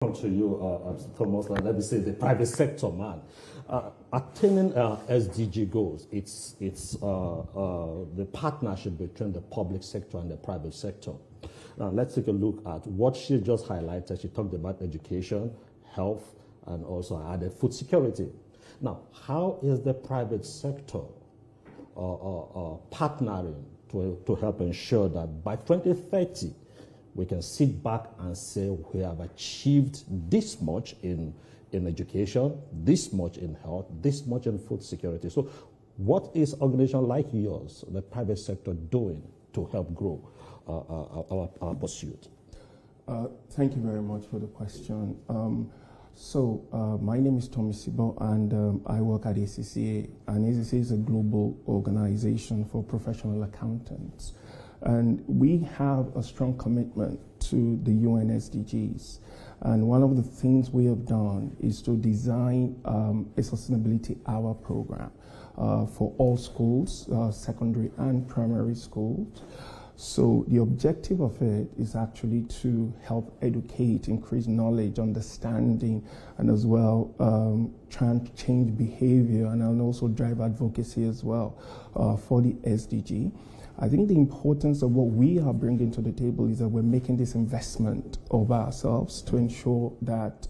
Come to you, Thomas. Let me say the private sector, man. Attaining SDG goals, it's the partnership between the public sector and the private sector. Now, let's take a look at what she just highlighted. She talked about education, health, and also added food security. Now, how is the private sector partnering to help ensure that by 2030, we can sit back and say we have achieved this much in education, this much in health, this much in food security? So what is an organization like yours, the private sector, doing to help grow our pursuit? Thank you very much for the question. My name is Isibor, and I work at ACCA. And ACCA is a global organization for professional accountants. And we have a strong commitment to the UN SDGs. And one of the things we have done is to design a sustainability hour program for all schools, secondary and primary schools. So the objective of it is actually to help educate, increase knowledge, understanding, and as well try and change behavior and also drive advocacy as well for the SDG. I think the importance of what we are bringing to the table is that we're making this investment of ourselves to ensure that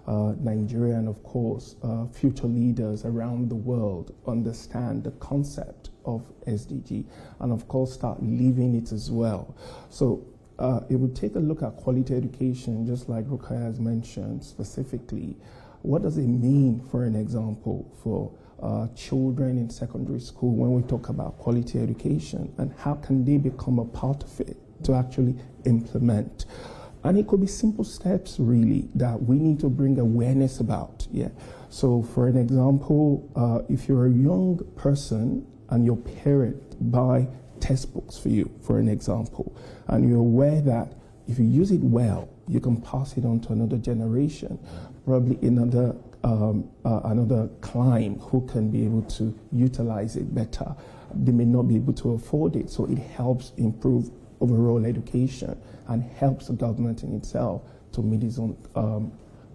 Nigeria and, of course, future leaders around the world understand the concept of SDG and, of course, start living it as well. So it would take a look at quality education, just like Rukaya has mentioned specifically. What does it mean, for an example, for children in secondary school when we talk about quality education, and how can they become a part of it to actually implement? And it could be simple steps, really, that we need to bring awareness about. Yeah. So, for an example, if you're a young person and your parent buy textbooks for you, for an example, and you're aware that if you use it well, you can pass it on to another generation, probably another client who can be able to utilize it better. They may not be able to afford it, so it helps improve overall education and helps the government in itself to meet its own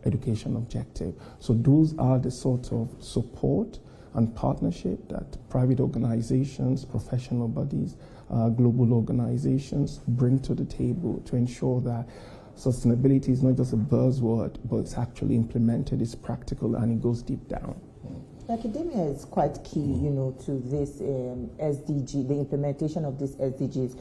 education objective. So those are the sort of support and partnership that private organizations, professional bodies, global organizations bring to the table to ensure that sustainability is not just a buzzword, but it's actually implemented, it's practical, and it goes deep down. Academia is quite key, to this SDG, the implementation of these SDGs.